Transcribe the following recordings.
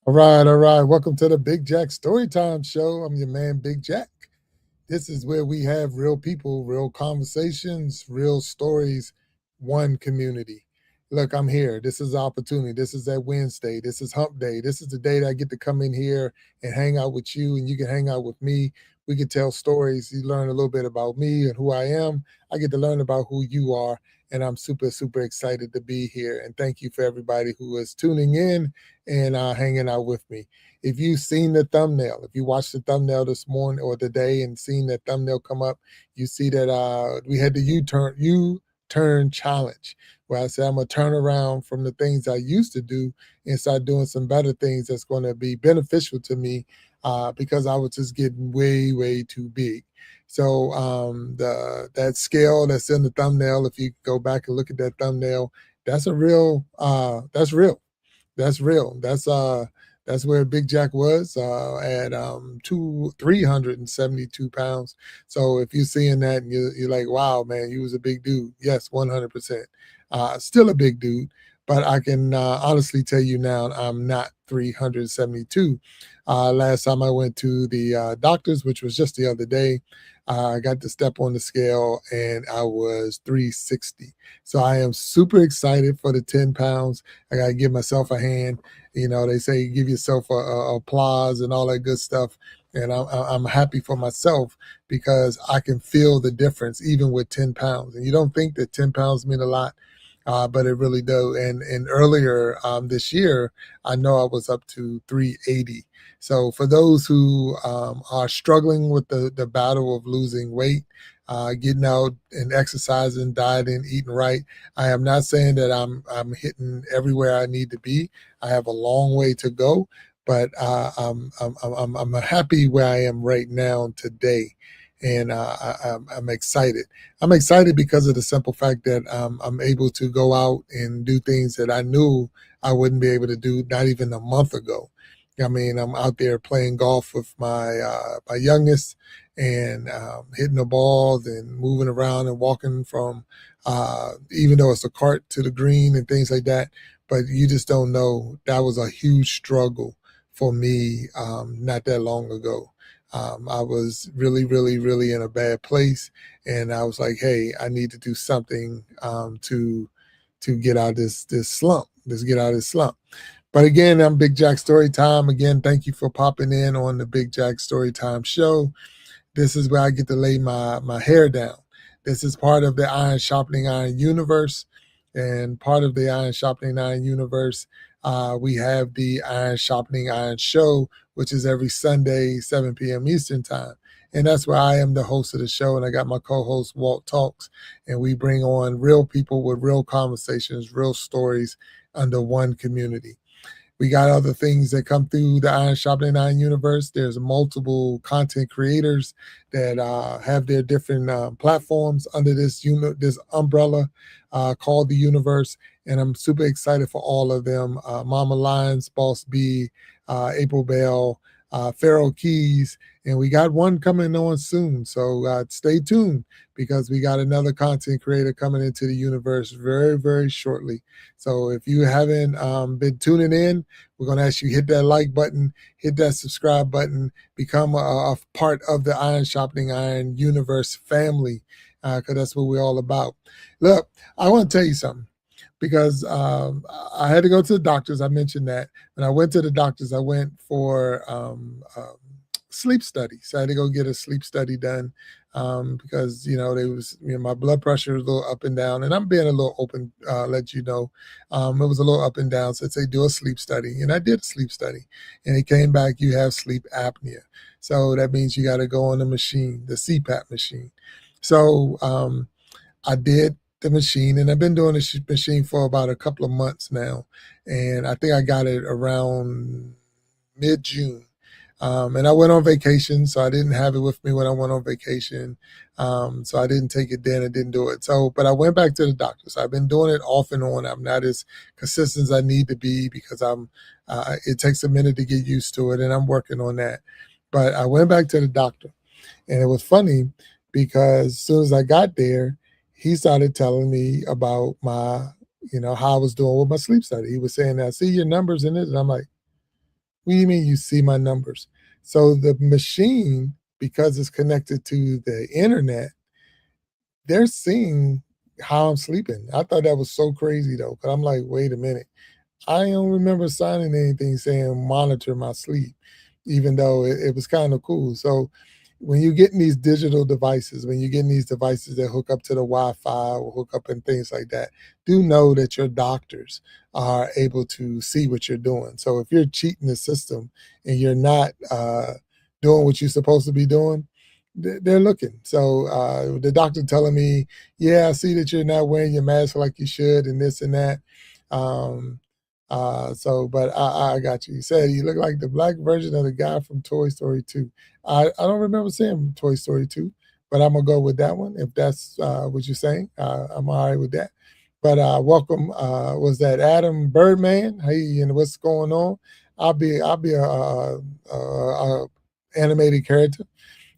All right, all right. Welcome to the Big Jack StoryTime Show. I'm your man, Big Jack. This is where we have real people, real conversations, real stories, one community. Look, I'm here. This is opportunity. This is that Wednesday. This is hump day. This is the day that I get to come in here and hang out with you, and you can hang out with me. We can tell stories. You learn a little bit about me and who I am. I get to learn about who you are, and I'm super, super excited to be here. And thank you for everybody who is tuning in and hanging out with me. If you've seen the thumbnail, if you watched the thumbnail this morning or today and seen that thumbnail come up, you see that we had the U-turn challenge, where I said I'm gonna turn around from the things I used to do and start doing some better things that's going to be beneficial to me, because I was just getting way, way too big. So that scale that's in the thumbnail, if you go back and look at that thumbnail, that's a real that's real. That's real. That's where Big Jack was at 372 pounds. So if you're seeing that and you're like, wow, man, you was a big dude. Yes, 100%. Still a big dude, but I can honestly tell you now I'm not 372. Last time I went to the doctors, which was just the other day, I got to step on the scale and I was 360. So I am super excited for the 10 pounds. I got to give myself a hand. You know, they say give yourself a applause and all that good stuff. And I'm happy for myself because I can feel the difference even with 10 pounds. And you don't think that 10 pounds mean a lot, but it really does. And earlier this year, I know I was up to 380. So for those who are struggling with the battle of losing weight, getting out and exercising, dieting, eating right, I am not saying that I'm hitting everywhere I need to be. I have a long way to go, but I'm happy where I am right now today. And I'm excited. I'm excited because of the simple fact that I'm able to go out and do things that I knew I wouldn't be able to do not even a month ago. I mean, I'm out there playing golf with my youngest and hitting the balls and moving around and walking from, even though it's a cart, to the green and things like that. But you just don't know. That was a huge struggle for me not that long ago. I was really, really, really in a bad place, and I was like, "Hey, I need to do something to get out of this slump. Let's get out of this slump." But again, I'm Big Jack Storytime. Again, thank you for popping in on the Big Jack Storytime Show. This is where I get to lay my hair down. This is part of the Iron Sharpening Iron universe. And part of the Iron Sharpening Iron universe, we have the Iron Sharpening Iron Show, which is every Sunday, 7 p.m. Eastern Time. And that's where I am the host of the show. And I got my co-host, Walt Talks. And we bring on real people with real conversations, real stories under one community. We got other things that come through the Iron Sharpening Iron universe. There's multiple content creators that have their different platforms under this umbrella called the universe, and I'm super excited for all of them. Mama Lions, Boss B, April Bell, Pharaoh Keys, and we got one coming on soon. So stay tuned because we got another content creator coming into the universe very, very shortly. So if you haven't been tuning in, we're going to ask you hit that like button, hit that subscribe button, become a part of the Iron Sharpening Iron universe family, because that's what we're all about. Look, I want to tell you something because I had to go to the doctors. I mentioned that. When I went to the doctors, I went for sleep study. So I had to go get a sleep study done because, my blood pressure was a little up and down. And I'm being a little open, let you know. It was a little up and down. So they do a sleep study. And I did a sleep study. And it came back, you have sleep apnea. So that means you got to go on the machine, the CPAP machine. So I did the machine, and I've been doing the machine for about a couple of months now. And I think I got it around mid-June. And I went on vacation, so I didn't have it with me when I went on vacation. So I didn't take it then. I didn't do it. But I went back to the doctor. So I've been doing it off and on. I'm not as consistent as I need to be because it takes a minute to get used to it, and I'm working on that. But I went back to the doctor, and it was funny because as soon as I got there, he started telling me about how I was doing with my sleep study. He was saying, "I see your numbers in it," and I'm like, What do you mean you see my numbers? So the machine, because it's connected to the internet, they're seeing how I'm sleeping. I thought that was so crazy though, because I'm like, wait a minute. I don't remember signing anything saying monitor my sleep, even though it was kind of cool. So when you get in these digital devices, when you get in these devices that hook up to the Wi-Fi or hook up and things like that, do know that your doctors are able to see what you're doing. So if you're cheating the system and you're not doing what you're supposed to be doing, they're looking. So the doctor telling me, yeah, I see that you're not wearing your mask like you should and this and that. Um, but I got you. You said you look like the black version of the guy from Toy Story 2. I don't remember seeing Toy Story 2, but I'm gonna go with that one. If that's what you're saying, I'm all right with that. But welcome. Was that Adam Birdman? Hey, and what's going on? I'll be a animated character.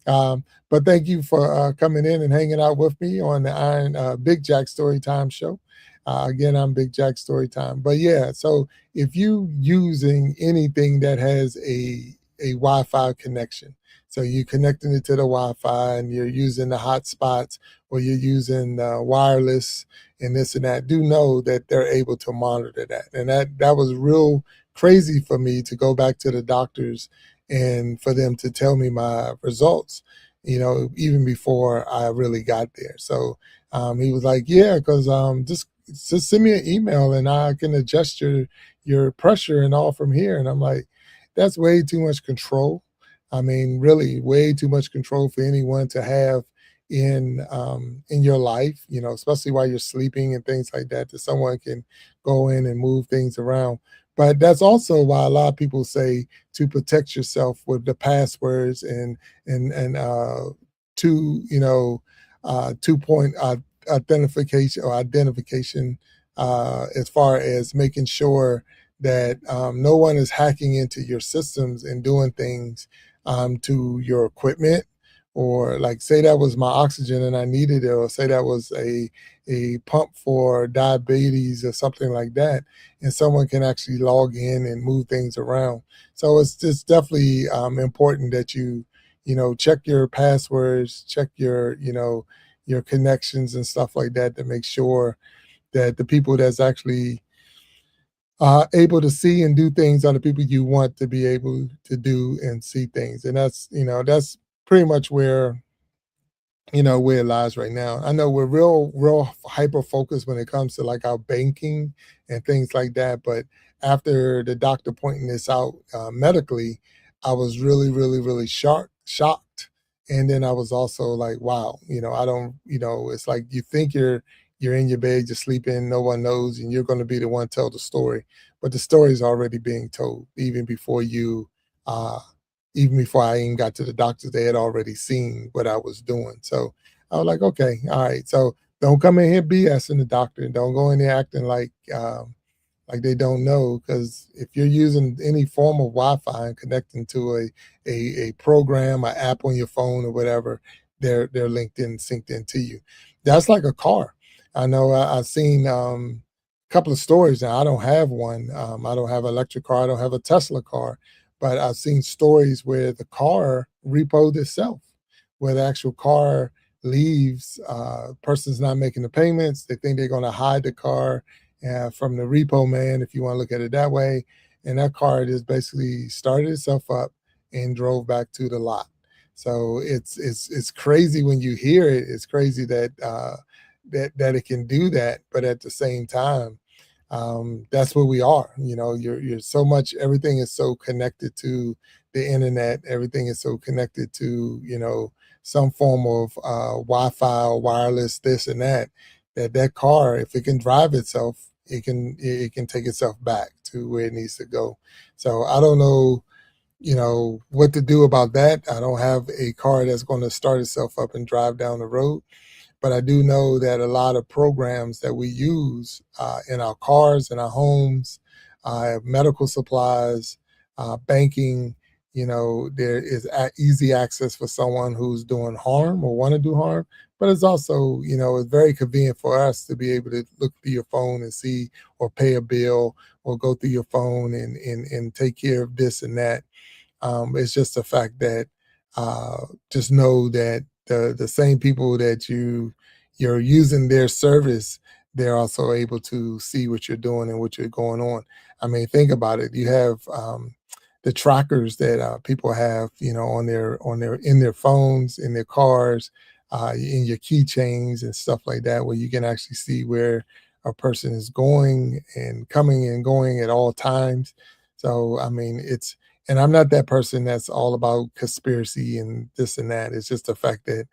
But thank you for coming in and hanging out with me on the Iron Big Jack Storytime Show. Again, I'm Big Jack Storytime. But yeah, so if you using anything that has a Wi-Fi connection, so you're connecting it to the Wi-Fi and you're using the hotspots or you're using wireless and this and that, do know that they're able to monitor that. And that was real crazy for me to go back to the doctors and for them to tell me my results, even before I really got there. So he was like, yeah, because just send me an email and I can adjust your pressure and all from here. And I'm like, that's way too much control. I mean, really, way too much control for anyone to have in your life, especially while you're sleeping and things like that, that someone can go in and move things around. But that's also why a lot of people say to protect yourself with the passwords and two, 2 point authentication or identification, as far as making sure that no one is hacking into your systems and doing things to your equipment, or like say that was my oxygen and I needed it, or say that was a pump for diabetes or something like that, and someone can actually log in and move things around. So it's just definitely important that you check your passwords, check your connections and stuff like that to make sure that the people that's actually able to see and do things are the people you want to be able to do and see things. And that's pretty much where it lies right now. I know we're real hyper focused when it comes to like our banking and things like that. But after the doctor pointing this out medically, I was really, really, really shocked. And then I was also like, wow, I don't, it's like you think you're in your bed, you're sleeping, no one knows, and you're going to be the one to tell the story. But the story is already being told uh, even before I even got to the doctors, they had already seen what I was doing. So I was like, okay, all right. So don't come in here BSing the doctor, and don't go in there acting like they don't know. Because if you're using any form of Wi-Fi and connecting to a program, an app on your phone or whatever, they're linked in, synced into you. That's like a car. I know I've seen a couple of stories now. I don't have one. I don't have an electric car. I don't have a Tesla car, but I've seen stories where the car repoed itself, where the actual car leaves, person's not making the payments. They think they're going to hide the car from the repo man, if you want to look at it that way. And that car just basically started itself up and drove back to the lot. So it's crazy when you hear it. It's crazy that it can do that, but at the same time, that's where we are. You're so much. Everything is so connected to the internet. Everything is so connected to some form of Wi-Fi or wireless, this and that. That car, if it can drive itself, it can take itself back to where it needs to go. So I don't know, what to do about that. I don't have a car that's going to start itself up and drive down the road. But I do know that a lot of programs that we use in our cars, in our homes, medical supplies, banking, there is easy access for someone who's doing harm or want to do harm. but it's also, it's very convenient for us to be able to look through your phone and see or pay a bill or go through your phone and take care of this and that. It's just the fact that just know that the same people that you're using their service, they're also able to see what you're doing and what you're going on. I mean, think about it. You have the trackers that people have, on their in their phones, in their cars, in your keychains and stuff like that, where you can actually see where a person is going and coming and going at all times. So, I mean, and I'm not that person that's all about conspiracy and this and that. It's just the fact that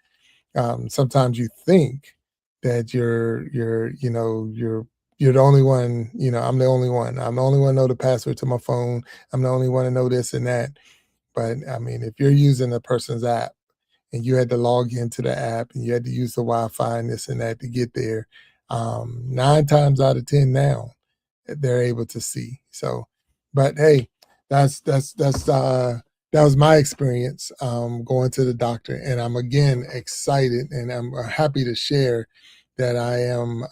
sometimes you think that you're the only one. I'm the only one. I'm the only one know the password to my phone. I'm the only one to know this and that. But I mean, if you're using a person's app and you had to log into the app and you had to use the Wi-Fi and this and that to get there, 9 times out of 10 now they're able to see. So, but hey, that was my experience going to the doctor, and I'm again excited, and I'm happy to share that I am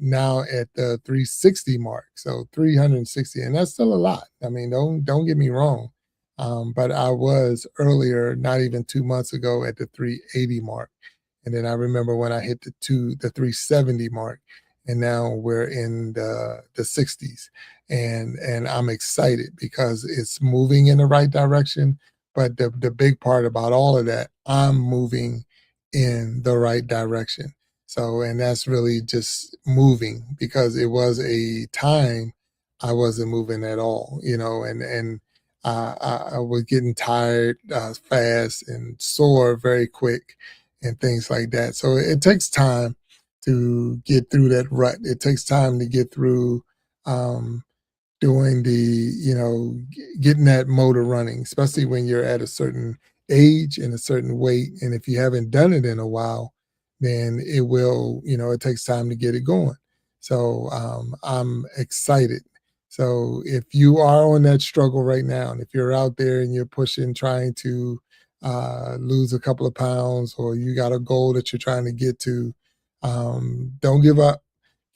now at the 360 mark. So 360, and that's still a lot. I mean, don't get me wrong, but I was earlier, not even 2 months ago, at the 380 mark. And then I remember when I hit the 370 mark, and now we're in the 60s, and I'm excited because it's moving in the right direction. But the big part about all of that, I'm moving in the right direction. So, and that's really just moving because it was a time I wasn't moving at all, and I was getting tired fast and sore very quick and things like that. So it takes time to get through that rut. It takes time to get through um, doing getting that motor running, especially when you're at a certain age and a certain weight. And if you haven't done it in a while, then it takes time to get it going. So I'm excited. So if you are on that struggle right now, and if you're out there and you're pushing, trying to lose a couple of pounds, or you got a goal that you're trying to get to, don't give up,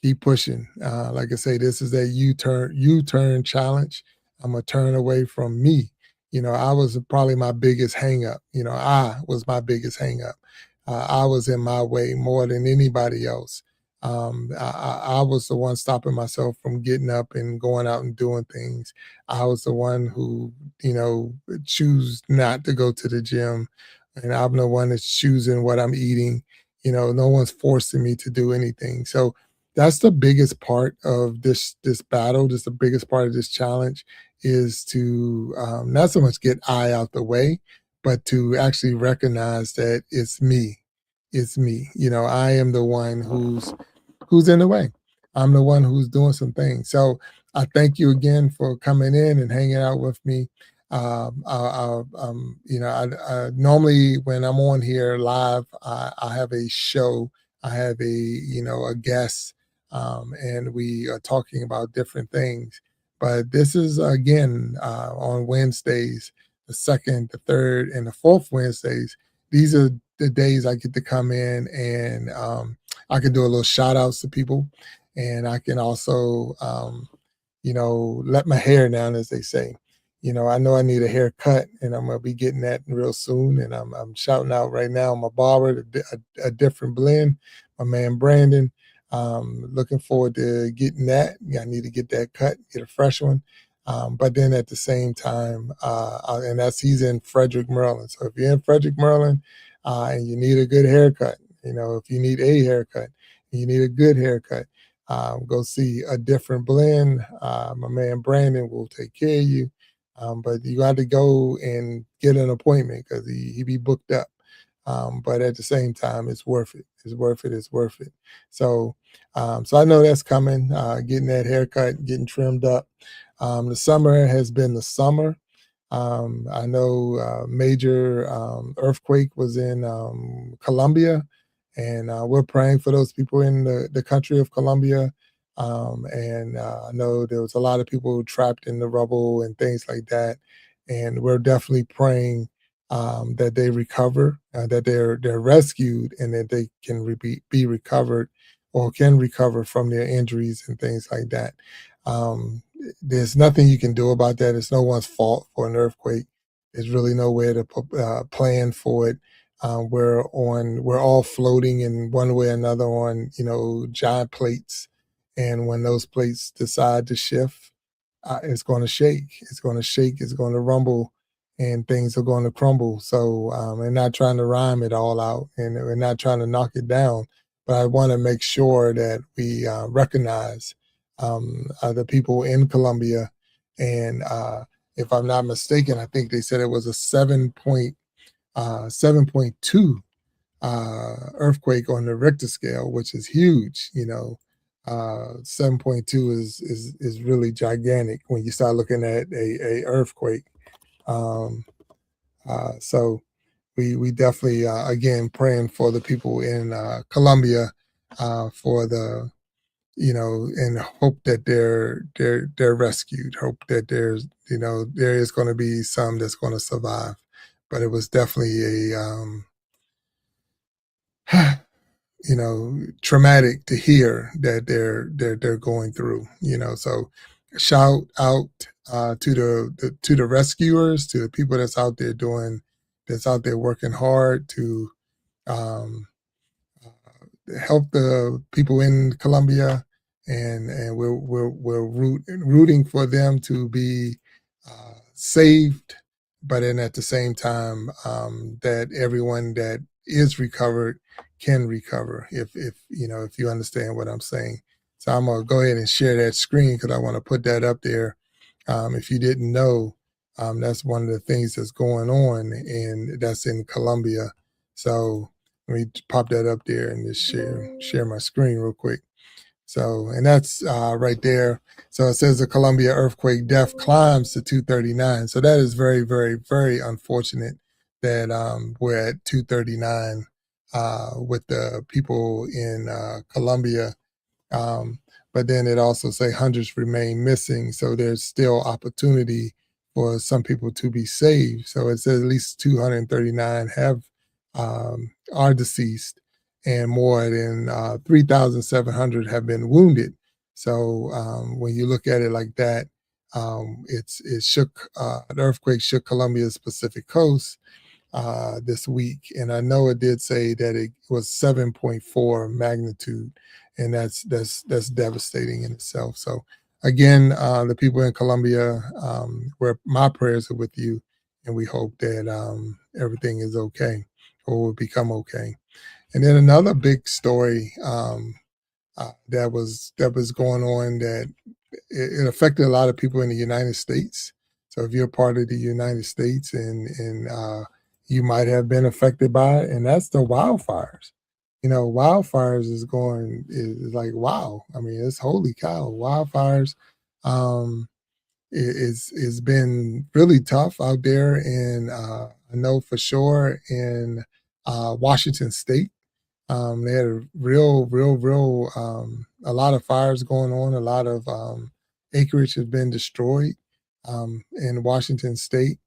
keep pushing. Like I say, this is that U-turn challenge. I'm gonna turn away from me. I was probably my biggest hang up. I was my biggest hang up. I was in my way more than anybody else. I was the one stopping myself from getting up and going out and doing things. I was the one who, choose not to go to the gym. And I'm the one that's choosing what I'm eating. No one's forcing me to do anything. So that's the biggest part of this battle. Just the biggest part of this challenge is to not so much get I out the way, but to actually recognize that it's me. It's me. I am the one who's in the way. I'm the one who's doing some things. So I thank you again for coming in and hanging out with me. Normally when I'm on here live, I have a show. I have a guest, and we are talking about different things. But this is again on Wednesdays, the second, the third, and the fourth Wednesdays. These are the days I get to come in and I can do a little shout outs to people, and I can also, let my hair down, as they say. I know I need a haircut, and I'm gonna be getting that real soon. And I'm shouting out right now my barber, a different blend, my man Brandon. Looking forward to getting that. Yeah, I need to get that cut, get a fresh one. But then at the same time, and he's in Frederick, Maryland. So if you're in Frederick, Maryland, and you need a good haircut, if you need a haircut, and you need a good haircut, go see a different blend. My man Brandon will take care of you. But you got to go and get an appointment because he be booked up. But at the same time, it's worth it. It's worth it. It's worth it. So, so I know that's coming. Getting that haircut, getting trimmed up. The summer has been the summer. I know major earthquake was in Colombia, and we're praying for those people in the country of Colombia. And I know there was a lot of people trapped in the rubble and things like that. And we're definitely praying that they recover, that they're rescued, and that they can be recovered or can recover from their injuries and things like that. Um, there's nothing you can do about that. It's no one's fault for an earthquake. There's really nowhere to plan for it. We're all floating in one way or another on giant plates, and when those plates decide to shift, it's going to shake. It's going to shake. It's going to rumble, and things are going to crumble. So, and not trying to rhyme it all out, and we're not trying to knock it down, but I want to make sure that we recognize the people in Colombia. And if I'm not mistaken, I think they said it was a 7.2 earthquake on the Richter scale, which is huge. 7.2 is really gigantic when you start looking at a earthquake. Um, so we definitely again praying for the people in Colombia for the and hope that they're rescued. Hope that there is going to be some that's going to survive. But it was definitely a traumatic to hear that they're going through. So shout out to the rescuers, to the people that's out there working hard to um, help the people in Colombia, and we're rooting for them to be saved, but then at the same time that everyone that is recovered can recover if you understand what I'm saying. So I'm gonna go ahead and share that screen because I want to put that up there. If you didn't know, that's one of the things that's going on, and that's in Colombia. So let me pop that up there and just share my screen real quick. So, and that's right there. So it says the Colombia earthquake death climbs to 239. So that is very, very, very unfortunate that we're at 239 with the people in Colombia. Um, but then it also say hundreds remain missing. So there's still opportunity for some people to be saved. So it says at least 239 are deceased, and more than 3,700 have been wounded. So when you look at it like that, it shook the earthquake shook Colombia's Pacific coast this week, and I know it did say that it was 7.4 magnitude, and that's devastating in itself. So again, the people in Colombia, where my prayers are with you, and we hope that everything is okay or will become okay. And then another big story that was going on that it affected a lot of people in the United States. So if you're part of the United States and you might have been affected by it, and that's the wildfires. Wildfires is like wow. I mean, it's holy cow. Wildfires is been really tough out there, and I know for sure in Washington State. They had a real, a lot of fires going on. A lot of acreage has been destroyed in Washington State.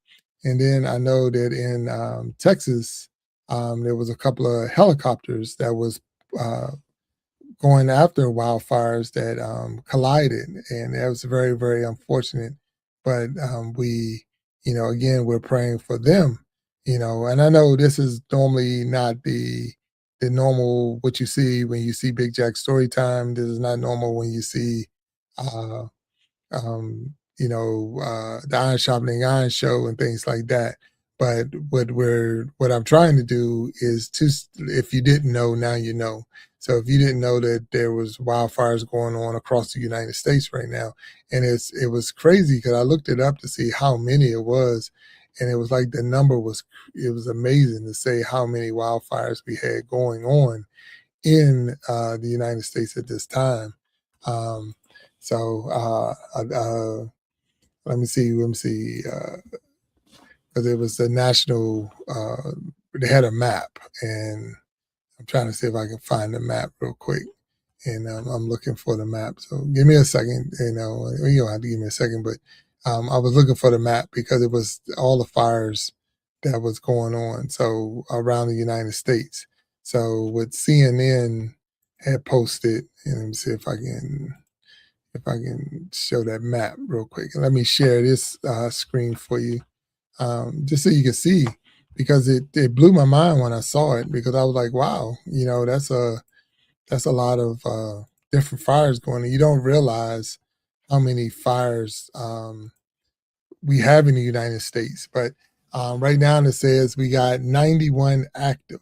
And then I know that in Texas, there was a couple of helicopters that was uh, going after wildfires that collided, and that was very, very unfortunate. But again, we're praying for them. And I know this is normally not the normal what you see when you see Big Jack Storytime. This is not normal when you see uh, the iron sharpening iron show and things like that. But what I'm trying to do is to, if you didn't know, now you know. So if you didn't know that there was wildfires going on across the United States right now, and it was crazy because I looked it up to see how many it was, and it was like the number it was amazing to say how many wildfires we had going on in the United States at this time. Um, so let me see, because it was the national. They had a map, and I'm trying to see if I can find the map real quick. And I'm looking for the map. So give me a second. You don't have to give me a second, but I was looking for the map because it was all the fires that was going on. So around the United States. So what CNN had posted, and let me see if I can show that map real quick. And let me share this screen for you, just so you can see, because it blew my mind when I saw it, because I was like, wow, that's a lot of different fires going on. You don't realize how many fires we have in the United States. But right now it says we got 91 active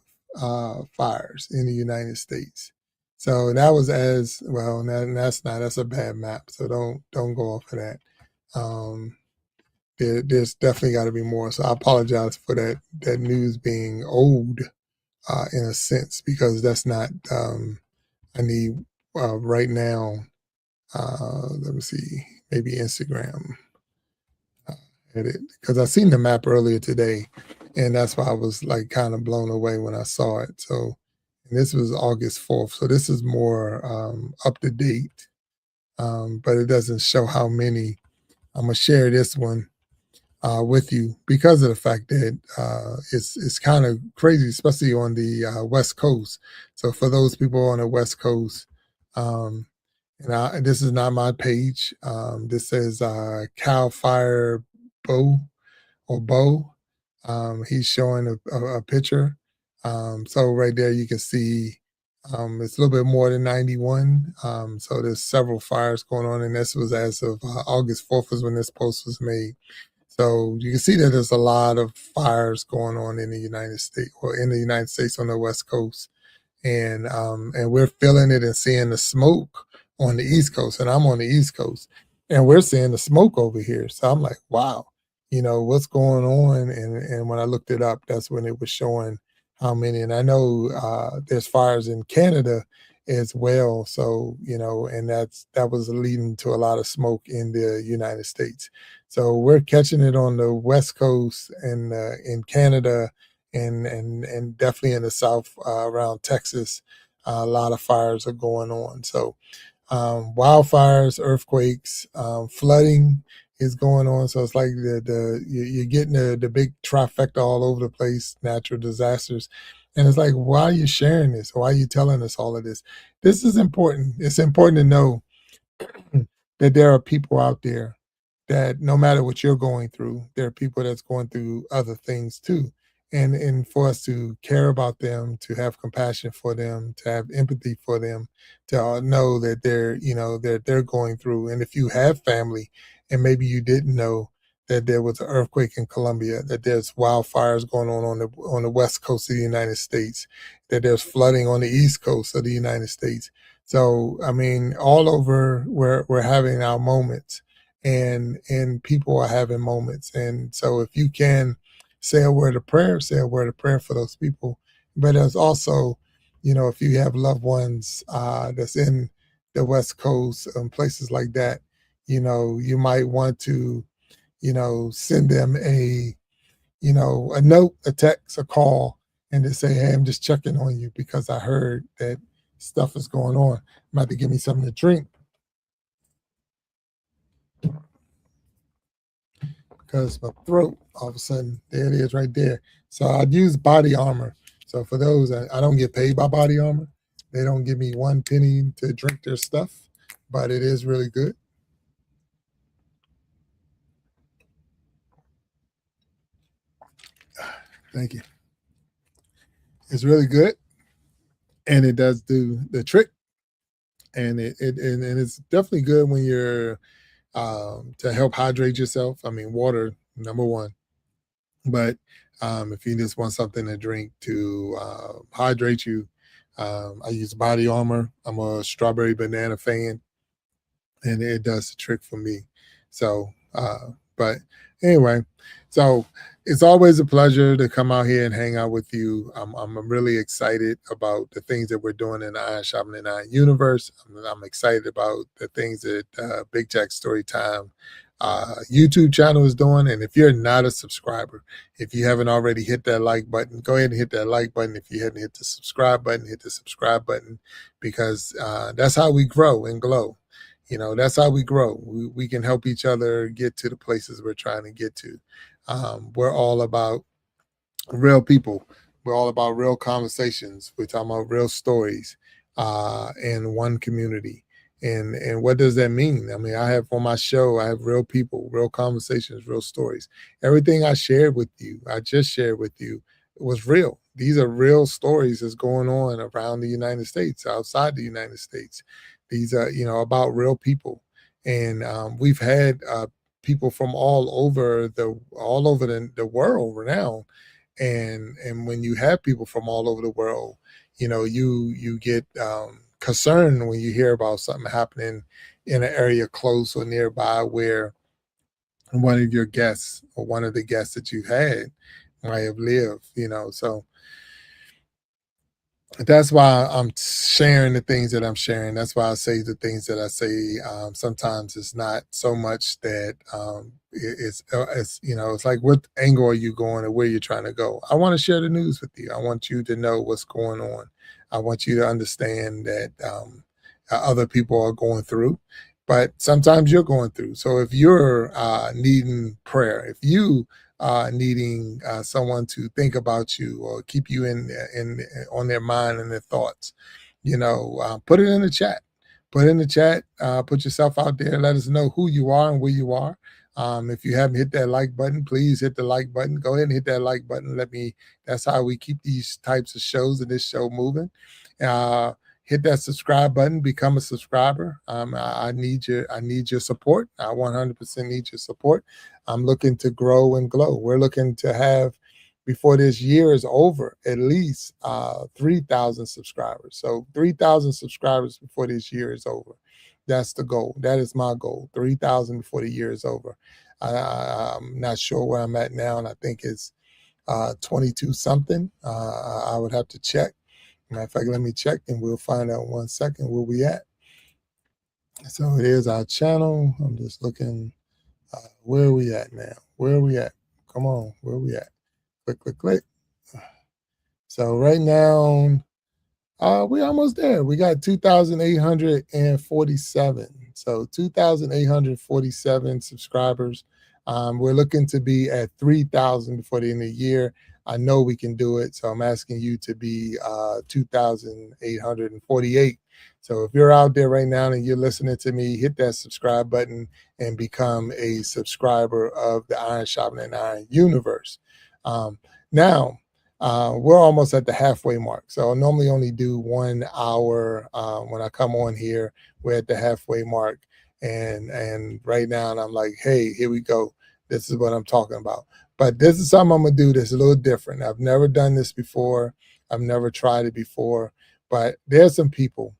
fires in the United States. So that was as well. That's a bad map. So don't go off of that. There's definitely got to be more. So I apologize for that news being old in a sense, because that's not. I need right now. Let me see, maybe Instagram edit, because I seen the map earlier today, and that's why I was like kind of blown away when I saw it. So, and this was August 4th, so this is more up to date, but it doesn't show how many. I'm gonna share this one with you because of the fact that it's kind of crazy, especially on the West Coast. So for those people on the West Coast, um, and this is not my page. This says Cal Fire Bo or Bo. He's showing a picture. So right there you can see it's a little bit more than 91. So there's several fires going on, and this was as of August 4th is when this post was made. So you can see that there's a lot of fires going on in the United States, or in the United States on the West Coast, and we're feeling it and seeing the smoke on the East Coast, and I'm on the East Coast, and we're seeing the smoke over here. So I'm like, wow, what's going on? And when I looked it up, that's when it was showing how many. And I know there's fires in Canada as well. So and that was leading to a lot of smoke in the United States. So we're catching it on the West Coast and in Canada, and definitely in the South around Texas. A lot of fires are going on. So wildfires, earthquakes, flooding is going on. So it's like you're getting the big trifecta all over the place, natural disasters. And it's like, why are you sharing this? Why are you telling us all of this? This is important. It's important to know that there are people out there that no matter what you're going through, there are people that's going through other things too. And for us to care about them, to have compassion for them, to have empathy for them, to know that they're going through. And if you have family and maybe you didn't know that there was an earthquake in Colombia, that there's wildfires going on the west coast of the United States, that there's flooding on the east coast of the United States. So I mean, all over we're having our moments, and people are having moments. And so if you can say a word of prayer, say a word of prayer for those people. But there's also, if you have loved ones that's in the West Coast and places like that, you might want to, send them a note, a text, a call, and to say, hey, I'm just checking on you because I heard that stuff is going on. You might to give me something to drink, because my throat, all of a sudden, there it is right there. So I'd use Body Armor. So for those, I don't get paid by Body Armor. They don't give me one penny to drink their stuff, but it is really good. Thank you. It's really good, and it does do the trick. And and it's definitely good when you're to help hydrate yourself. I mean, water number one, but if you just want something to drink to hydrate you, I use Body Armor. I'm a strawberry banana fan, and it does the trick for me. So, but anyway, so it's always a pleasure to come out here and hang out with you. I'm really excited about the things that we're doing in the Iron Shopping Iron universe. I'm excited about the things that Big Jack Storytime YouTube channel is doing. And if you're not a subscriber, if you haven't already hit that like button, go ahead and hit that like button. If you hadn't hit the subscribe button, hit the subscribe button, because that's how we grow and glow. That's how we grow. We can help each other get to the places we're trying to get to. We're all about real people. We're all about real conversations. We're talking about real stories in one community. And what does that mean? I mean, I have on my show, I have real people, real conversations, real stories. Everything I shared with you, I just shared with you, was real. These are real stories that's going on around the United States, outside the United States. These are, about real people. And we've had people from all over the world now, and when you have people from all over the world, you get concerned when you hear about something happening in an area close or nearby where one of your guests or one of the guests that you had might have lived. So that's why I'm sharing the things that I'm sharing. That's why I say the things that I say. Sometimes it's not so much that it's like, what angle are you going or where you're trying to go. I want to share the news with you. I want you to know what's going on. I want you to understand that other people are going through, but sometimes you're going through. So if you're needing prayer, if you needing someone to think about you or keep you in on their mind and their thoughts, put it in the chat. Put in the chat. Put yourself out there. Let us know who you are and where you are. If you haven't hit that like button, please hit the like button. Go ahead and hit that like button. That's how we keep these types of shows and this show moving. Hit that subscribe button, become a subscriber. I need your support. I 100% need your support. I'm looking to grow and glow. We're looking to have, before this year is over, at least 3,000 subscribers. So 3,000 subscribers before this year is over. That's the goal. That is my goal. 3,000 before the year is over. I'm not sure where I'm at now, and I think it's 22 something. I would have to check. Matter of fact, let me check and we'll find out in 1 second where we at. So here's our channel. I'm just looking. Where are we at now? Where are we at? Come on, where are we at? Click, click, click. So right now, we're almost there. We got 2,847. So 2,847 subscribers. We're looking to be at 3,000 before the end of the year. I know we can do it. So I'm asking you to be 2,848. So if you're out there right now and you're listening to me, hit that subscribe button and become a subscriber of the Iron Sharpening Iron universe. Now, we're almost at the halfway mark. So I normally only do 1 hour. When I come on here, we're at the halfway mark. And right now, and I'm like, hey, here we go. This is what I'm talking about. But this is something I'm going to do that's a little different. I've never done this before. I've never tried it before. But there's some people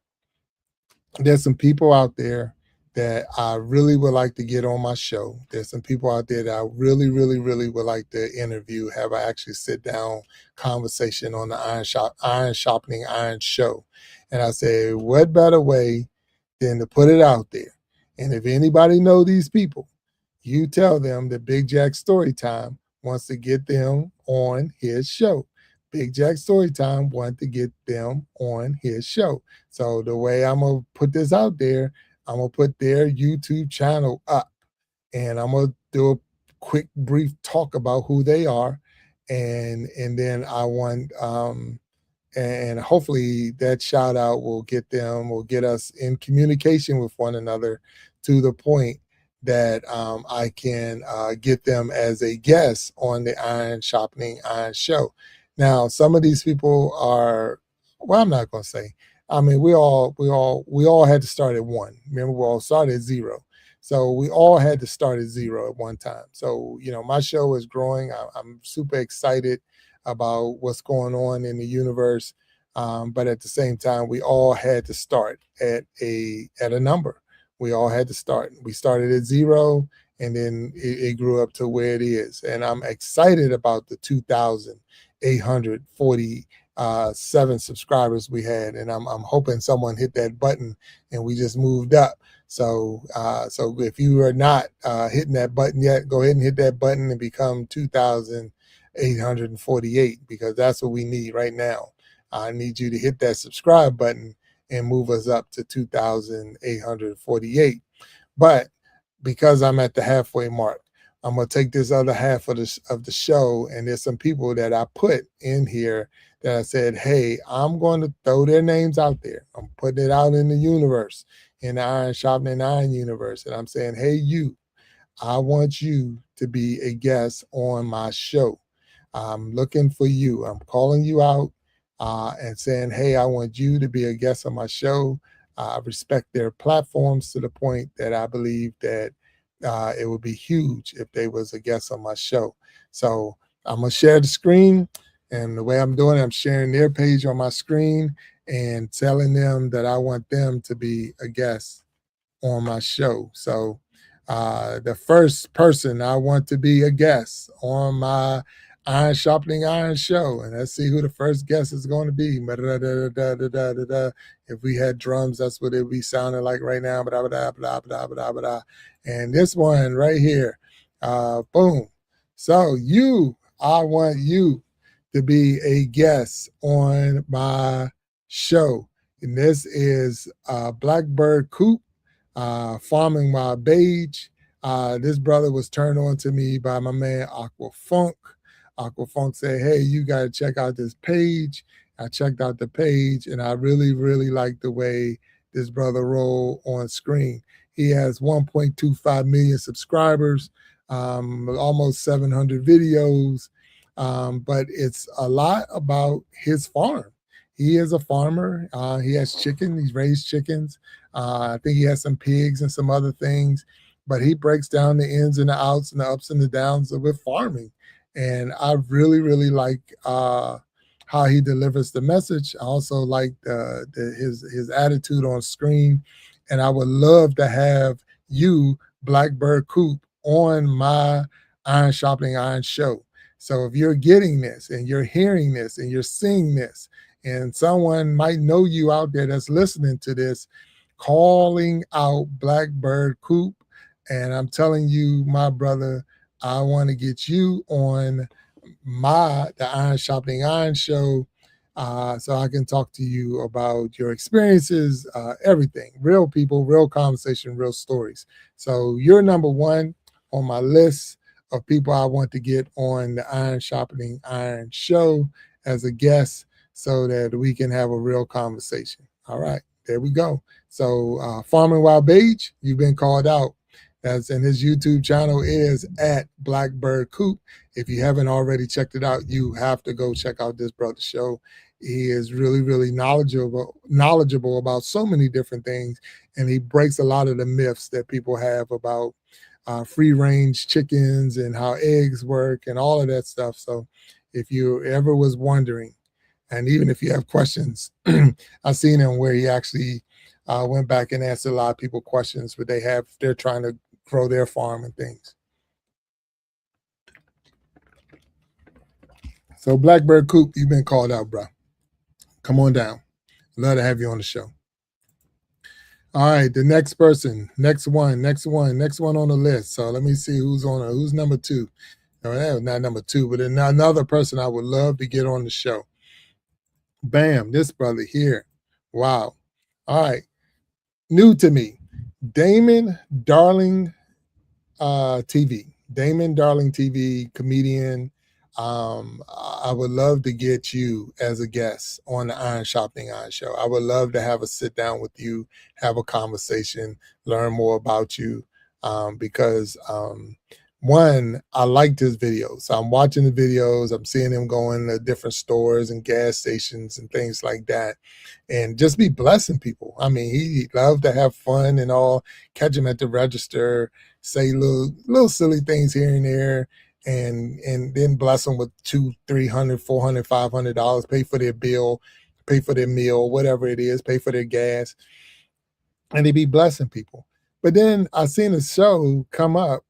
out there that I really would like to get on my show. There's some people out there that I really, really, really would like to interview, have an actually sit down conversation on the Iron Sharpening Iron show. And I say, what better way than to put it out there? And if anybody know these people, you tell them that Big Jack Storytime wants to get them on his show. Big Jack Storytime wants to get them on his show. So the way I'm going to put this out there, I'm going to put their YouTube channel up, and I'm going to do a quick, brief talk about who they are. And then I want, and hopefully that shout out will get us in communication with one another to the point that I can get them as a guest on the Iron Sharpening Iron show. Now, some of these people are, well, I'm not going to say. I mean, we all had to start at 1. Remember, we all started at 0. So we all had to start at 0 at one time. So, my show is growing. I'm super excited about what's going on in the universe. But at the same time, we all had to start at a number. We all had to start. We started at 0, and then it grew up to where it is. And I'm excited about the 2,847 subscribers we had. And I'm hoping someone hit that button and we just moved up. So if you are not hitting that button yet, go ahead and hit that button and become 2,848, because that's what we need right now. I need you to hit that subscribe button and move us up to 2,848. But because I'm at the halfway mark, I'm gonna take this other half of the show, and there's some people that I put in here that I said, hey, I'm going to throw their names out there. I'm putting it out in the universe, in the Iron Sharpening Iron universe, and I'm saying, hey, you, I want you to be a guest on my show. I'm looking for you. I'm calling you out and saying, hey, I want you to be a guest on my show. I respect their platforms to the point that I believe that it would be huge if they was a guest on my show. So I'm going to share the screen. And the way I'm doing it, I'm sharing their page on my screen and telling them that I want them to be a guest on my show. So the first person I want to be a guest on my Iron Sharpening Iron show, and let's see who the first guest is going to be. If we had drums, that's what it would be sounding like right now. And this one right here, boom. So I want you to be a guest on my show. And this is Blackbird Coop, Farming My Beige. This brother was turned on to me by my man Aqua Funk. Aqua Funk said, hey, you got to check out this page. I checked out the page, and I really, really like the way this brother roll on screen. He has 1.25 million subscribers, almost 700 videos, but it's a lot about his farm. He is a farmer. He has chicken. He's raised chickens. I think he has some pigs and some other things, but he breaks down the ins and the outs and the ups and the downs with farming. And I really, really like how he delivers the message. I also like his attitude on screen. And I would love to have you, Blackbird Coop, on my Iron Sharpening Iron show. So if you're getting this and you're hearing this and you're seeing this, and someone might know you out there that's listening to this, calling out Blackbird Coop, and I'm telling you, my brother, I want to get you on the Iron Sharpening Iron show, so I can talk to you about your experiences, everything, real people, real conversation, real stories. So you're number one on my list of people I want to get on the Iron Sharpening Iron show as a guest, so that we can have a real conversation. All right, there we go. So Farming Wild Beige, you've been called out. And his YouTube channel is at Blackbird Coop. If you haven't already checked it out, you have to go check out this brother's show. He is really, really knowledgeable about so many different things, and he breaks a lot of the myths that people have about free-range chickens and how eggs work and all of that stuff. So if you ever was wondering, and even if you have questions, I've seen him where he actually went back and answered a lot of people questions what they have if they're trying to grow their farm and things. So Blackbird Coop, you've been called out, bro. Come on down. Love to have you on the show. All right, the next person, next one on the list. So let me see who's number two. No, not number two, but another person I would love to get on the show. Bam, this brother here. Wow. All right. New to me, Damon Darling TV. Damon Darling TV, comedian. I would love to get you as a guest on the Iron Sharpening Iron show. I would love to have a sit down with you, have a conversation, learn more about you, because one, I liked his videos. So I'm watching the videos. I'm seeing him going to different stores and gas stations and things like that, and just be blessing people. I mean, he loved to have fun and all, catch him at the register, say little silly things here and there, and then bless them with $200, $300, $400, $500, pay for their bill, pay for their meal, whatever it is, pay for their gas, and they be blessing people. But then I seen a show come up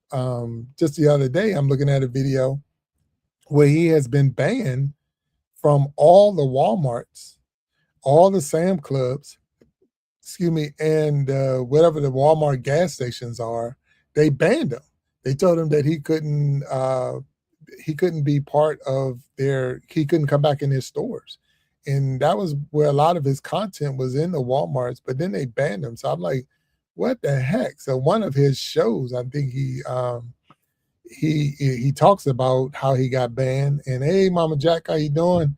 just the other day. I'm looking at a video where he has been banned from all the Walmarts, all the Sam Clubs, and whatever the Walmart gas stations are. They banned him. They told him that he couldn't be part of he couldn't come back in their stores. And that was where a lot of his content was, in the Walmarts, but then they banned him. So I'm like, what the heck? So one of his shows, I think he talks about how he got banned. And hey, Mama Jack, how you doing?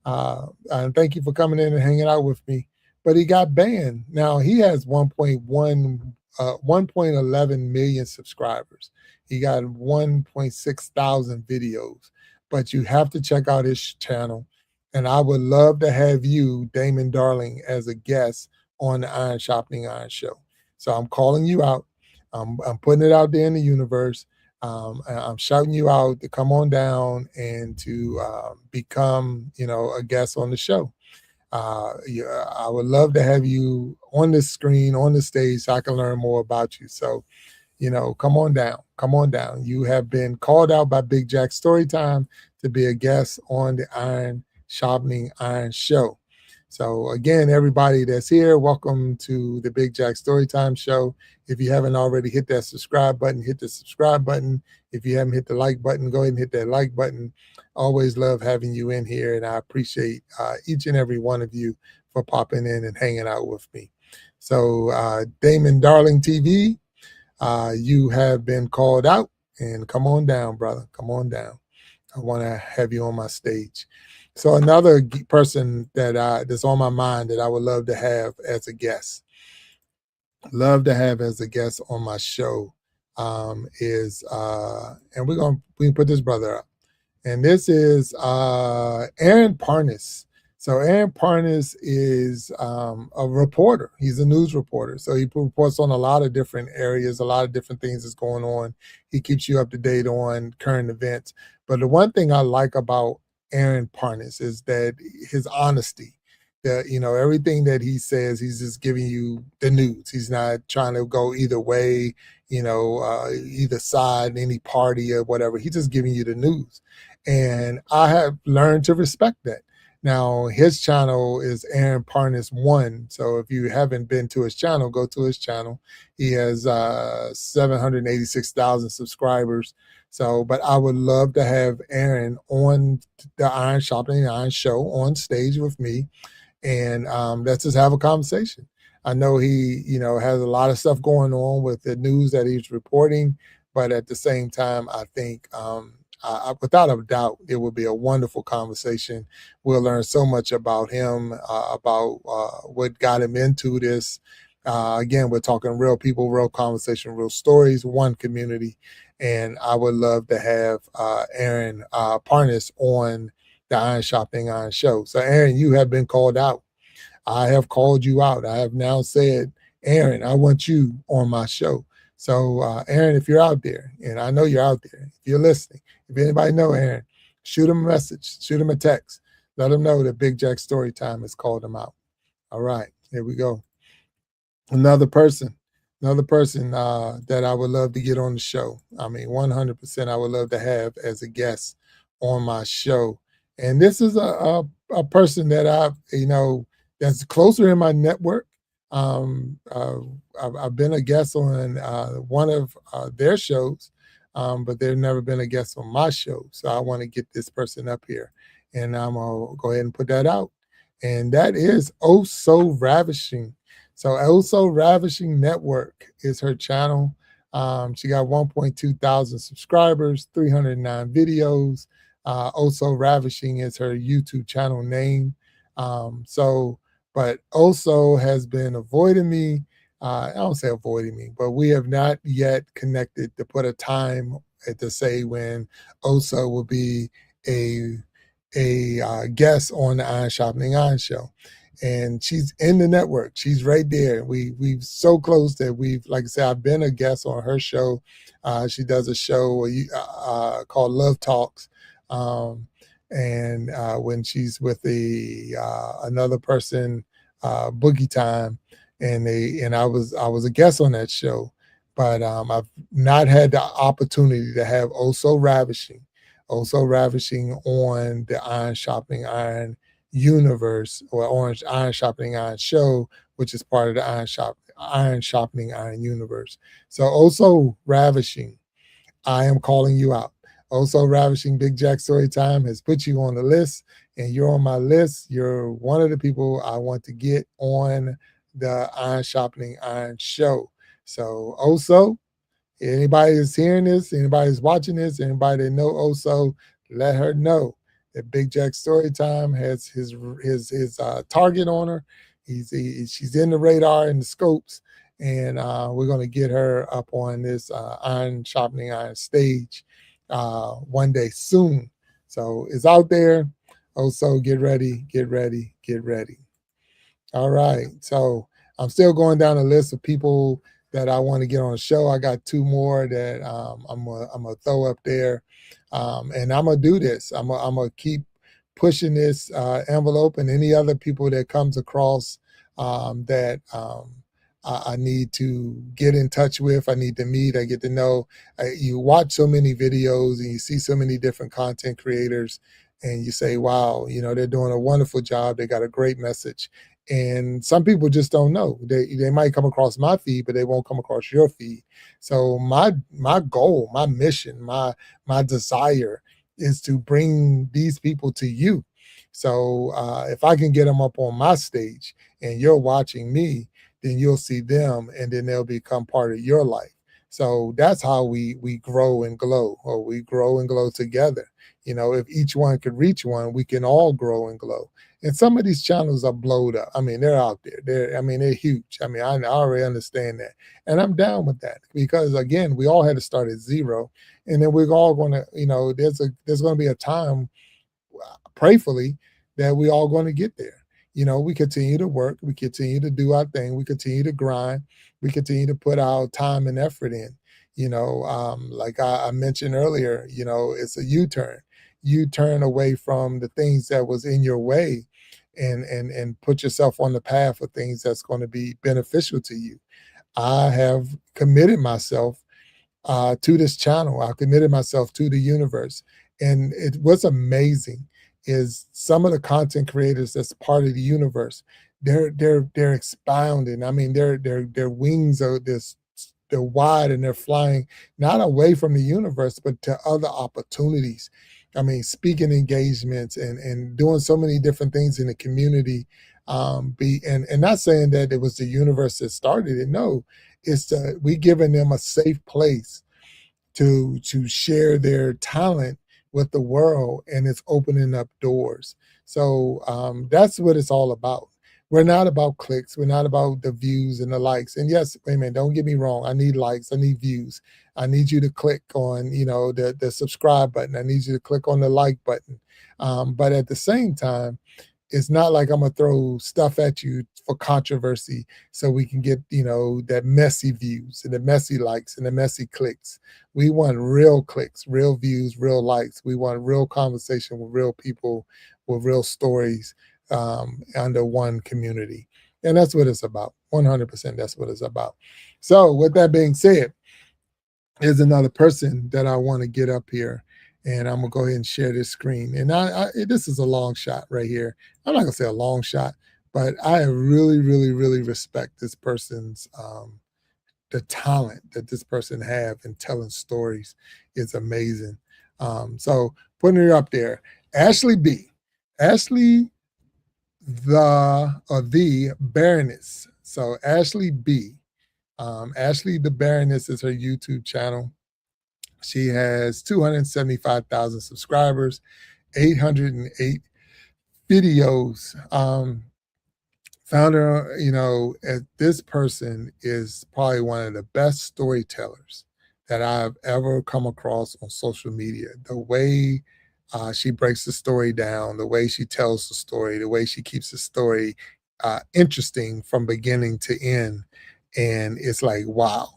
And thank you for coming in and hanging out with me. But he got banned. Now he has 1.11 million subscribers. He got 1.6 thousand videos. But you have to check out his channel. And I would love to have you, Damon Darling, as a guest on the Iron Sharpening Iron Show. So I'm calling you out. I'm putting it out there in the universe. I'm shouting you out to come on down and to become, a guest on the show. Yeah, I would love to have you on the screen, on the stage, so I can learn more about you. So, come on down. Come on down. You have been called out by Big Jack Storytime to be a guest on the Iron Sharpening Iron Show. So again, everybody that's here, welcome to the Big Jack Storytime Show. If you haven't already hit that subscribe button, hit the subscribe button. If you haven't hit the like button, go ahead and hit that like button. Always love having you in here, and I appreciate each and every one of you for popping in and hanging out with me. So Damon Darling TV, you have been called out, and come on down, brother. Come on down. I want to have you on my stage. So another person that's on my mind that I would love to have as a guest, on my show, is and we can put this brother up, and this is Aaron Parnas. So Aaron Parnas is a reporter. He's a news reporter. So he reports on a lot of different areas, a lot of different things that's going on. He keeps you up to date on current events. But the one thing I like about Aaron Parnas is that his honesty. That everything that he says, he's just giving you the news. He's not trying to go either way, either side, any party or whatever. He's just giving you the news. And I have learned to respect that. Now, his channel is Aaron Parnas 1. So if you haven't been to his channel, go to his channel. He has 786,000 subscribers. So, but I would love to have Aaron on the Iron Sharpening Iron Show on stage with me. And let's just have a conversation. I know he, has a lot of stuff going on with the news that he's reporting, but at the same time, I think without a doubt, it would be a wonderful conversation. We'll learn so much about him, about what got him into this. Again, we're talking real people, real conversation, real stories, one community. And I would love to have Aaron Parnas on the Iron Sharpening Iron Show. So, Aaron, you have been called out. I have called you out. I have now said, Aaron, I want you on my show. So, Aaron, if you're out there, and I know you're out there, if you're listening, if anybody know Aaron, shoot him a message, shoot him a text. Let him know that Big Jack Storytime has called him out. All right, here we go. Another person that I would love to get on the show. I mean, 100% I would love to have as a guest on my show. And this is a person that that's closer in my network. I've been a guest on one of their shows, but they've never been a guest on my show. So I want to get this person up here, and I'm gonna go ahead and put that out. And that is Oh So Ravishing. So Oh So Ravishing Network is her channel. She got 1.2 thousand subscribers, 309 videos. Oh So Ravishing is her YouTube channel name. But Also has been avoiding me. I don't say avoiding me, but we have not yet connected to put a time to say when Oso will be a guest on the Iron Sharpening Iron Show. And she's in the network. She's right there. We've so close that like I said, I've been a guest on her show. She does a show called Love Talks. And when she's with another person, Boogie Time, and I was a guest on that show, but I've not had the opportunity to have Also Ravishing on the Iron Sharpening Iron universe, or Iron Sharpening Iron Show, which is part of the Iron Sharpening Iron universe. So Also Ravishing, I am calling you out. Also Ravishing, Big Jack Storytime has put you on the list, and you're on my list. You're one of the people I want to get on the Iron Sharpening Iron Show. So Also, Anybody that's hearing this, anybody that's watching this, anybody that know Oso, let her know that Big Jack Storytime has his target on her. She's in the radar and the scopes, and we're gonna get her up on this iron sharpening iron stage one day soon. So it's out there. Oso, get ready, get ready, get ready. All right. So I'm still going down a list of people that I want to get on the show. I got two more that I'm gonna throw up there, and I'm gonna do this. I'm gonna keep pushing this envelope, and any other people that comes across that I need to get in touch with. I need to meet. I get to know. You watch so many videos and you see so many different content creators, and you say, "Wow, they're doing a wonderful job. They got a great message." And some people just don't know. They might come across my feed, but they won't come across your feed. So my goal, my mission, my desire is to bring these people to you. So if I can get them up on my stage and you're watching me, then you'll see them, and then they'll become part of your life. So that's how we grow and glow, or we grow and glow together. If each one could reach one, we can all grow and glow. And some of these channels are blowed up. I mean, they're out there. They're huge. I mean, I already understand that. And I'm down with that because again, we all had to start at zero. And then we're all gonna, there's gonna be a time, prayerfully, that we all gonna get there. We continue to work, we continue to do our thing, we continue to grind, we continue to put our time and effort in. Like I mentioned earlier, it's a U-turn. You turn away from the things that was in your way and put yourself on the path of things that's going to be beneficial to you. I have committed myself to this channel. I committed myself to the universe. And what's amazing is some of the content creators that's part of the universe. They're expounding. I mean, their wings are this. They're wide and they're flying not away from the universe, but to other opportunities. I mean, speaking engagements and doing so many different things in the community. And not saying that it was the universe that started it. No, we giving them a safe place to share their talent with the world, and it's opening up doors. So that's what it's all about. We're not about clicks. We're not about the views and the likes. And yes, amen, don't get me wrong. I need likes. I need views. I need you to click on, the subscribe button. I need you to click on the like button. But at the same time, it's not like I'm gonna throw stuff at you for controversy so we can get, that messy views and the messy likes and the messy clicks. We want real clicks, real views, real likes. We want real conversation with real people, with real stories under one community. And that's what it's about. 100% that's what it's about. So with that being said, here's another person that I want to get up here, and I'm gonna go ahead and share this screen. And this is a long shot right here. I'm not gonna say a long shot, but I really, really, really respect this person's the talent that this person have in telling stories is amazing. So putting her up there, Ashley B. Ashley the Baroness. So Ashley B. Ashley the Baroness is her YouTube channel. She has 275,000 subscribers, 808 videos. Founder, this person is probably one of the best storytellers that I've ever come across on social media. The way she breaks the story down, the way she tells the story, the way she keeps the story interesting from beginning to end. And it's like, wow,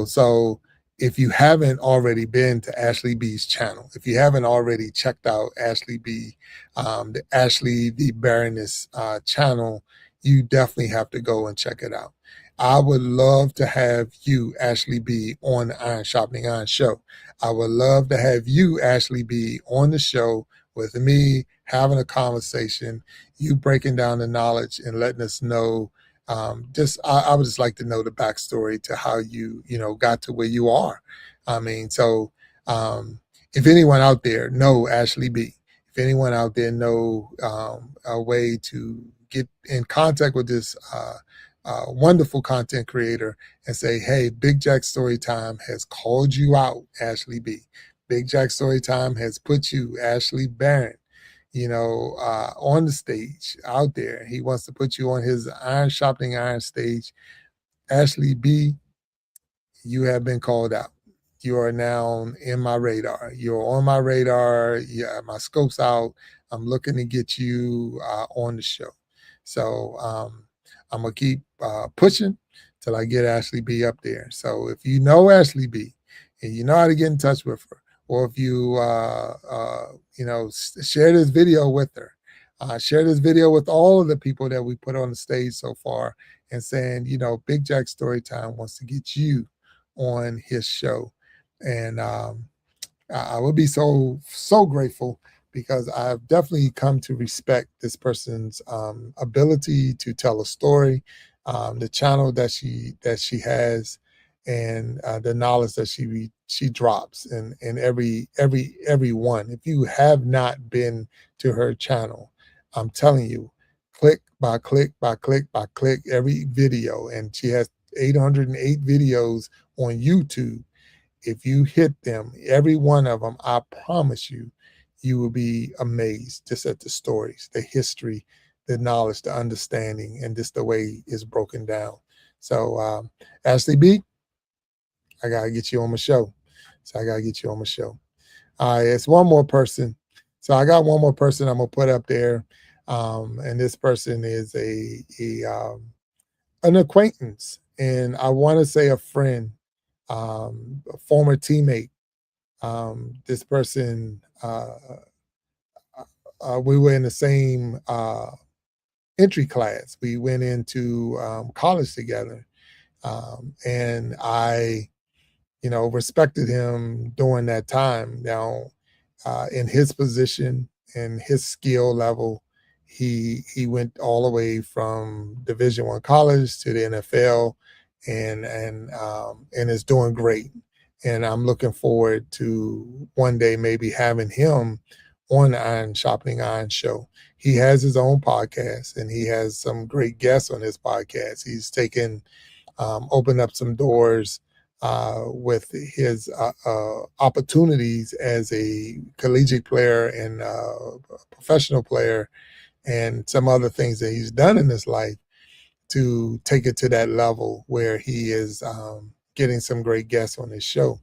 so if you haven't already been to Ashley B's channel, if you haven't already checked out Ashley B, the Ashley the Baroness channel, you definitely have to go and check it out. I would love to have you, Ashley B, on the Iron Sharpening Iron show. I would love to have you, Ashley B, on the show with me, having a conversation, you breaking down the knowledge and letting us know. I would just like to know the backstory to how you got to where you are. I mean, so if anyone out there know Ashley B, if anyone out there know a way to get in contact with this wonderful content creator and say, hey, Big Jack Storytime has called you out, Ashley B. Big Jack Storytime has put you, Ashley Barron, on the stage out there. He wants to put you on his Iron Sharpening Iron stage. Ashley B, you have been called out. You are now in my radar. You're on my radar. Yeah, my scope's out. I'm looking to get you on the show. So I'm gonna keep pushing till I get Ashley B up there. So if you know Ashley B and you know how to get in touch with her, or if you share this video with her, share this video with all of the people that we put on the stage so far, and saying, Big Jack Storytime wants to get you on his show. And I would be so grateful, because I've definitely come to respect this person's ability to tell a story, the channel that she has, and the knowledge that she drops in every one. If you have not been to her channel, I'm telling you, click by click by click by click every video, and she has 808 videos on YouTube. If you hit them, every one of them, I promise you, you will be amazed just at the stories, the history, the knowledge, the understanding, and just the way it's broken down. So, Ashley B, I got to get you on my show. So I got to get you on my show. All right, it's one more person. So I got one more person I'm going to put up there. And this person is an acquaintance, and I want to say a friend, a former teammate. This person, we were in the same entry class. We went into college together, and I, respected him during that time. Now, in his position and his skill level, he went all the way from Division I college to the NFL, and is doing great. And I'm looking forward to one day maybe having him on the Iron Sharpening Iron show. He has his own podcast, and he has some great guests on his podcast. He's opened up some doors with his opportunities as a collegiate player and professional player, and some other things that he's done in his life to take it to that level where he is getting some great guests on his show.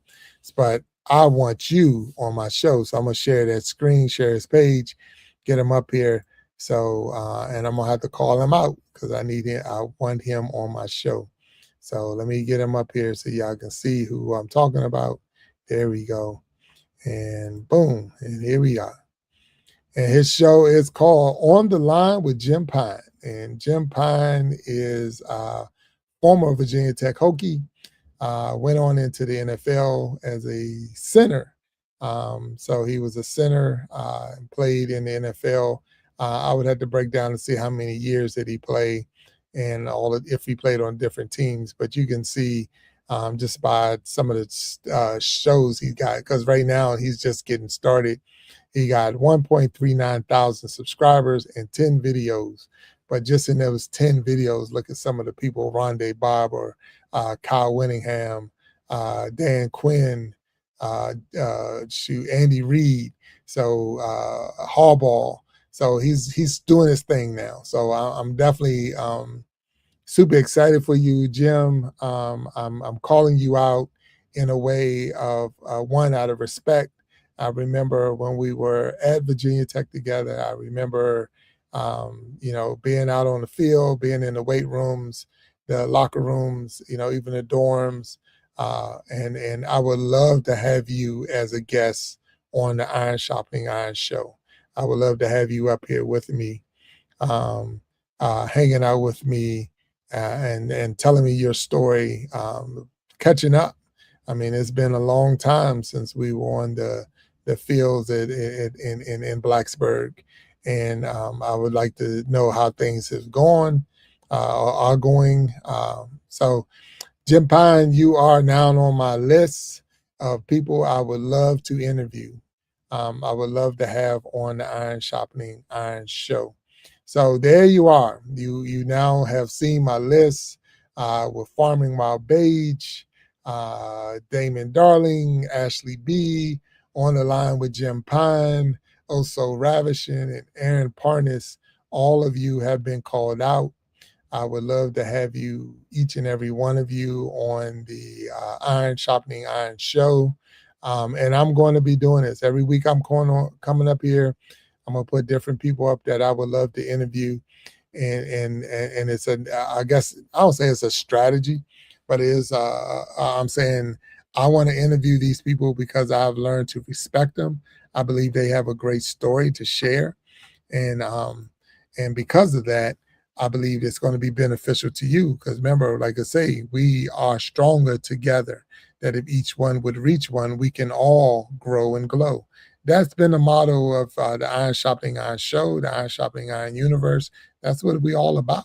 But I want you on my show, so I'm gonna share that screen, share his page, get him up here. So and I'm gonna have to call him out, because I want him on my show. So let me get him up here so y'all can see who I'm talking about. There we go. And boom, and here we are. And his show is called On the Line with Jim Pine. And Jim Pine is former Virginia Tech Hokie, went on into the NFL as a center. So he was a center and played in the NFL. I would have to break down and see how many years that he played, and if he played on different teams. But you can see just by some of the shows he got, because right now he's just getting started. He got 1.39 thousand subscribers and 10 videos. But just in those 10 videos, look at some of the people: Rondé Barber, Kyle Winningham, Dan Quinn, Andy Reid, so Harbaugh. So he's doing his thing now. So I'm definitely super excited for you, Jim. I'm calling you out in a way of one, out of respect. I remember when we were at Virginia Tech together. I remember being out on the field, being in the weight rooms, the locker rooms, even the dorms. And I would love to have you as a guest on the Iron Sharpening Iron show. I would love to have you up here with me, hanging out with me, and telling me your story, catching up. I mean, it's been a long time since we were on the fields in Blacksburg. And I would like to know how things have gone, or are going. So, Jim Pine, you are now on my list of people I would love to interview. I would love to have on the Iron Sharpening Iron show. So there you are. You now have seen my list with Farming Wild Beige, Damon Darling, Ashley B, on the line with Jim Pine, also Ravishing, and Aaron Parnas. All of you have been called out. I would love to have you, each and every one of you, on the Iron Sharpening Iron show. And I'm going to be doing this every week. I'm coming up here. I'm gonna put different people up that I would love to interview, and it's a, I guess I don't say it's a strategy, but it is. I'm saying I want to interview these people because I've learned to respect them. I believe they have a great story to share, and um, and because of that, I believe it's going to be beneficial to you. Because remember, like I say, we are stronger together. That if each one would reach one, we can all grow and glow. That's been the motto of the Iron Sharpening Iron show, the Iron Sharpening Iron universe. That's what we all about.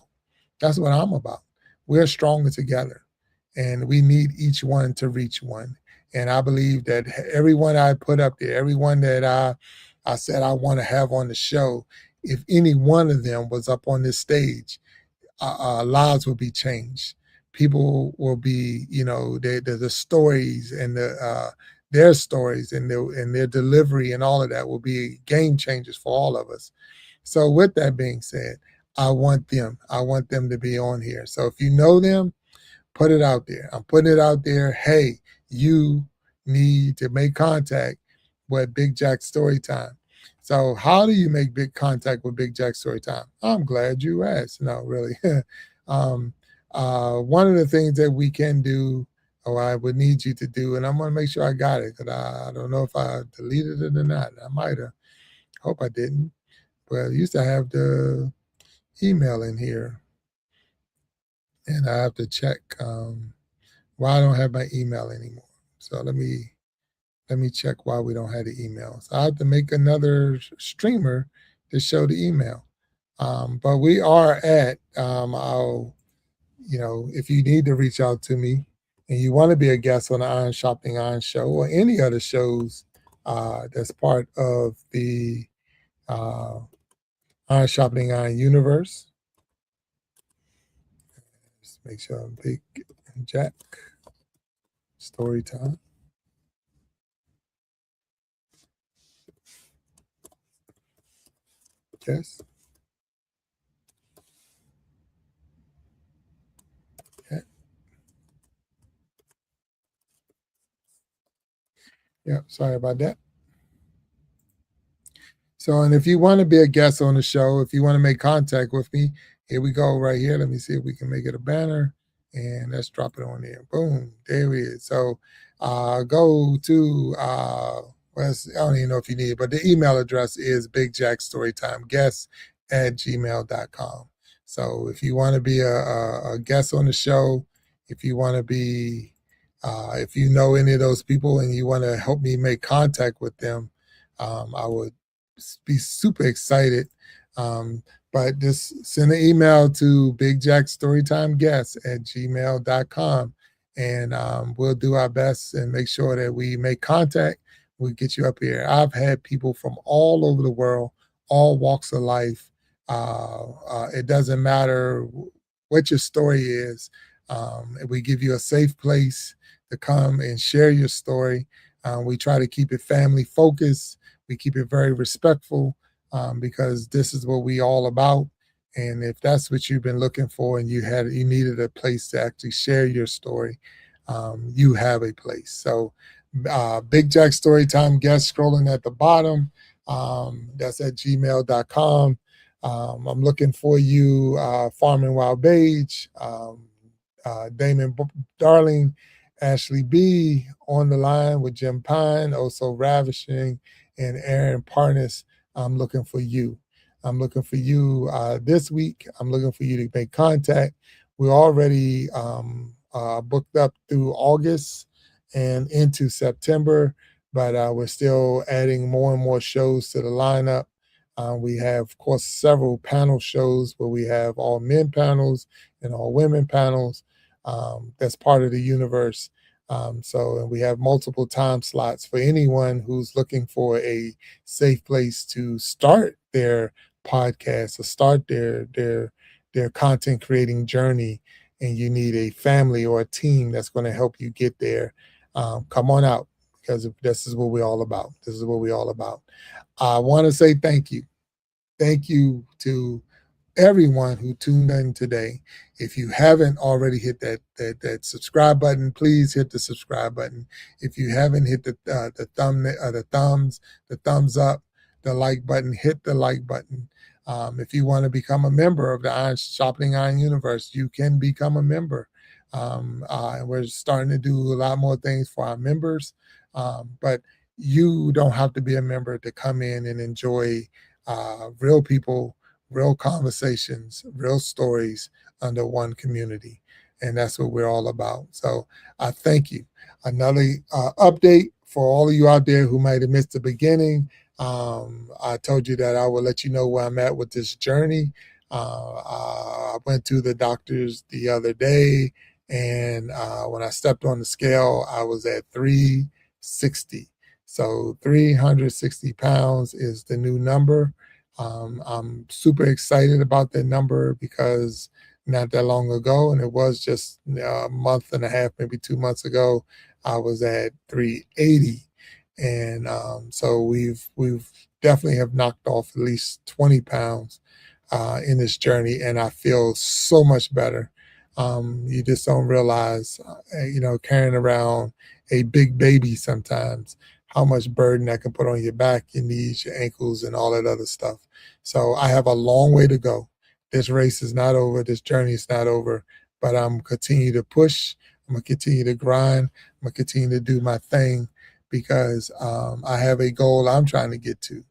That's what I'm about. We're stronger together, and we need each one to reach one. And I believe that everyone I put up there, everyone that I said I want to have on the show, if any one of them was up on this stage, lives will be changed. People will be, the stories and their stories and their delivery and all of that will be game changers for all of us. So with that being said, I want them. I want them to be on here. So if you know them, put it out there. I'm putting it out there. Hey, you need to make contact with Big Jack Storytime. So how do you make big contact with Big Jack Storytime? I'm glad you asked. No, really. um, One of the things that we can do, or I would need you to do, and I'm going to make sure I got it because I don't know if I deleted it or not. I might have. Hope I didn't. But I used to have the email in here, and I have to check why I don't have my email anymore. So let me check why we don't have the email. So I have to make another streamer to show the email. But we are at if you need to reach out to me and you want to be a guest on the Iron Shopping Iron Show or any other shows that's part of the uh, Iron Shopping Iron universe. Just make sure I'm Big Jack Storytime. Yes. Yeah. Yeah. Sorry about that. So, and if you want to be a guest on the show, if you want to make contact with me, here we go right here. Let me see if we can make it a banner and let's drop it on there. Boom, there it is. So, go to, I don't even know if you need it, but the email address is bigjackstorytimeguest at gmail.com. So, if you want to be a guest on the show, if you want to be, if you know any of those people and you want to help me make contact with them, I would be super excited. Um, but just send an email to bigjackstorytimeguest at gmail.com and we'll do our best and make sure that we make contact. We get you up here. I've had people from all over the world, all walks of life. It doesn't matter what your story is. We give you a safe place to come and share your story. We try to keep it family focused. We keep it very respectful because this is what we all about. And if that's what you've been looking for, and you needed a place to actually share your story, you have a place. So, Big Jack Storytime guest scrolling at the bottom. That's at gmail.com. I'm looking for you, Farming Wild Beige, Damon Darling, Ashley B on the line with Jim Pine, also Ravishing, and Aaron Parnas. I'm looking for you. I'm looking for you this week. I'm looking for you to make contact. We're already booked up through August and into September, but we're still adding more and more shows to the lineup. We have, of course, several panel shows where we have all men panels and all women panels. That's part of the universe. And we have multiple time slots for anyone who's looking for a safe place to start their podcast or start their content creating journey, and you need a family or a team that's going to help you get there, come on out, because this is what we're all about. This is what we're all about. I want to say thank you. Thank you to everyone who tuned in today. If you haven't already hit that subscribe button, please hit the subscribe button. If you haven't hit the thumbs up, the like button, hit the like button. If you want to become a member of the Iron Shopping Iron Universe, you can become a member. We're starting to do a lot more things for our members, but you don't have to be a member to come in and enjoy real people, real conversations, real stories under one community. And that's what we're all about. So I thank you. Another update for all of you out there who might have missed the beginning. I told you that I will let you know where I'm at with this journey. I went to the doctors the other day, and when I stepped on the scale, I was at 360. So 360 pounds is the new number. I'm super excited about that number because not that long ago, and it was just a month and a half, maybe 2 months ago, I was at 380, and so we've definitely have knocked off at least 20 pounds in this journey, and I feel so much better. You just don't realize, carrying around a big baby sometimes, how much burden that can put on your back, your knees, your ankles, and all that other stuff. So I have a long way to go. This race is not over. This journey is not over, but I'm continue to push. I'm gonna continue to grind. I'm gonna continue to do my thing because I have a goal I'm trying to get to.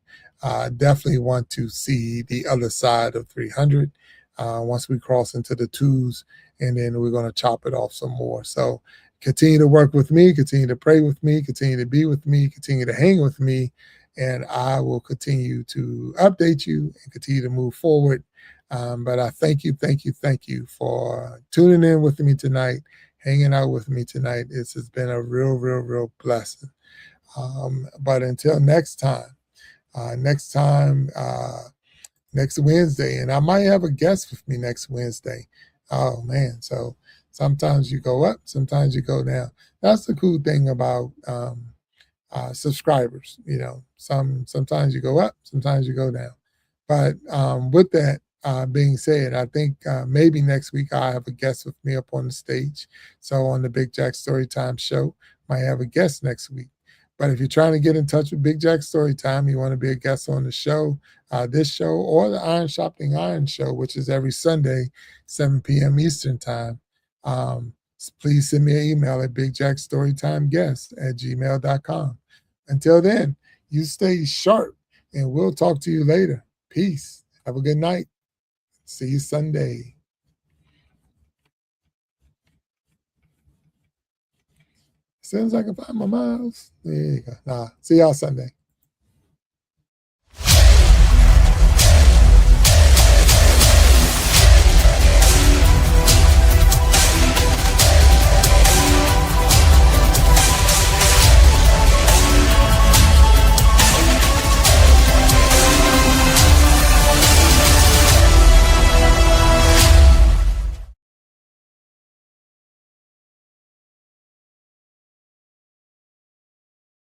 I definitely want to see the other side of 300 once we cross into the twos, and then we're going to chop it off some more. So continue to work with me, continue to pray with me, continue to be with me, continue to hang with me, and I will continue to update you and continue to move forward. But I thank you for tuning in with me tonight, hanging out with me tonight. This has been a real blessing. But until next time, next time, next Wednesday, and I might have a guest with me next Wednesday. Oh man, so sometimes you go up, sometimes you go down. That's the cool thing about subscribers. Sometimes you go up, sometimes you go down. But with that being said, I think maybe next week I'll have a guest with me up on the stage. So on the Big Jack Storytime Show, might have a guest next week. But if you're trying to get in touch with Big Jack Storytime, you want to be a guest on the show, this show, or the Iron Shopping Iron Show, which is every Sunday, 7 p.m. Eastern Time, please send me an email at bigjackstorytimeguest@gmail.com. Until then, you stay sharp, and we'll talk to you later. Peace. Have a good night. See you Sunday. As soon as I can find my mouse. There you go. See y'all Sunday.